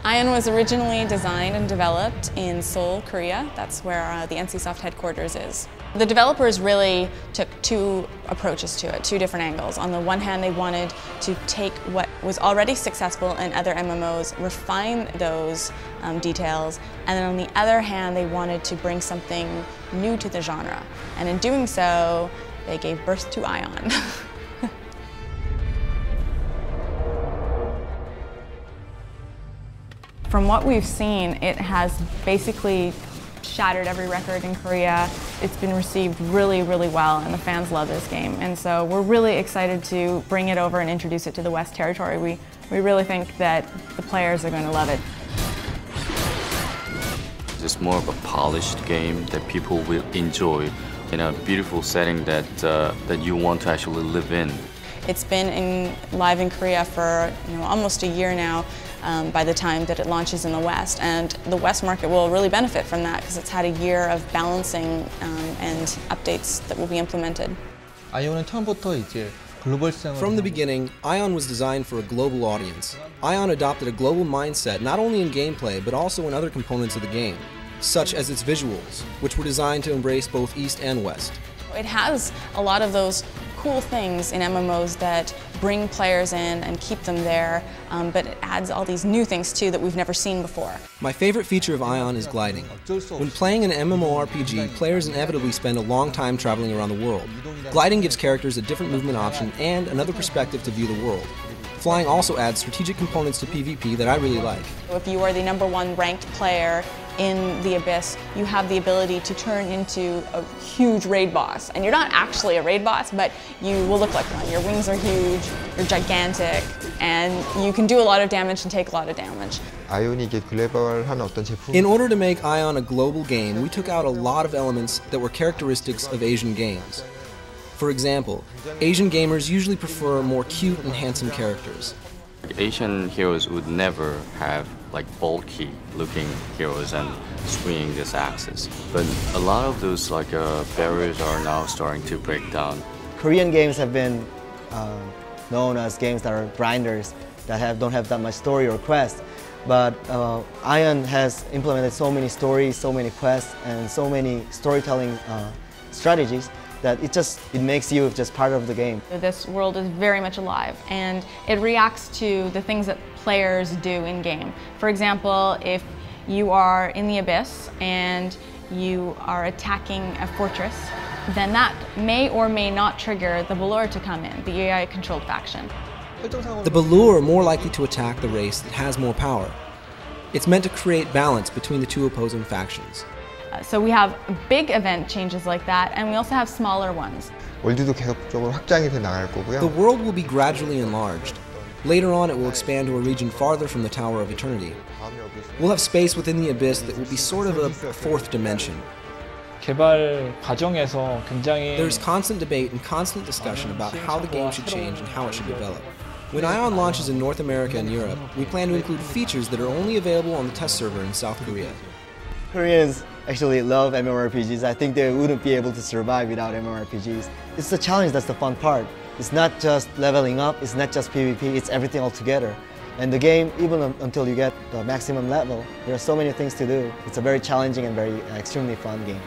Aion was originally designed and developed in Seoul, Korea. That's where the NCSoft headquarters is. The developers really took two approaches to it, two different angles. On the one hand, they wanted to take what was already successful in other MMOs, refine those details, and then on the other hand, they wanted to bring something new to the genre. And in doing so, they gave birth to Aion. From what we've seen, it has basically shattered every record in Korea. It's been received really, really well, and the fans love this game. And so we're really excited to bring it over and introduce it to the West Territory. We really think that the players are going to love it. It's more of a polished game that people will enjoy in a beautiful setting that you want to actually live in. It's been live in Korea for almost a year now by the time that it launches in the West. And the West market will really benefit from that because it's had a year of balancing and updates that will be implemented. From the beginning, Aion was designed for a global audience. Aion adopted a global mindset not only in gameplay but also in other components of the game, such as its visuals, which were designed to embrace both East and West. It has a lot of those cool things in MMOs that bring players in and keep them there, but it adds all these new things too that we've never seen before. My favorite feature of Aion is gliding. When playing an MMORPG, players inevitably spend a long time traveling around the world. Gliding gives characters a different movement option and another perspective to view the world. Flying also adds strategic components to PvP that I really like. If you are the #1 ranked player in the Abyss, you have the ability to turn into a huge raid boss. And you're not actually a raid boss, but you will look like one. Your wings are huge, you're gigantic, and you can do a lot of damage and take a lot of damage. In order to make Aion a global game, we took out a lot of elements that were characteristics of Asian games. For example, Asian gamers usually prefer more cute and handsome characters. Asian heroes would never have bulky looking heroes and swinging this axis. But a lot of those barriers are now starting to break down. Korean games have been known as games that are grinders, that don't have that much story or quest. But Aion has implemented so many stories, so many quests, and so many storytelling strategies that it makes you just part of the game. This world is very much alive, and it reacts to the things that players do in-game. For example, if you are in the Abyss and you are attacking a fortress, then that may or may not trigger the Valor to come in, the AI-controlled faction. The Valor are more likely to attack the race that has more power. It's meant to create balance between the two opposing factions. So we have big event changes like that, and we also have smaller ones. The world will be gradually enlarged. Later on, it will expand to a region farther from the Tower of Eternity. We'll have space within the Abyss that will be sort of a fourth dimension. There's constant debate and constant discussion about how the game should change and how it should develop. When Aion launches in North America and Europe, we plan to include features that are only available on the test server in South Korea. Koreans actually love MMORPGs. I think they wouldn't be able to survive without MMORPGs. It's the challenge that's the fun part. It's not just leveling up, it's not just PvP, it's everything all together. And the game, even until you get the maximum level, there are so many things to do. It's a very challenging and very extremely fun game.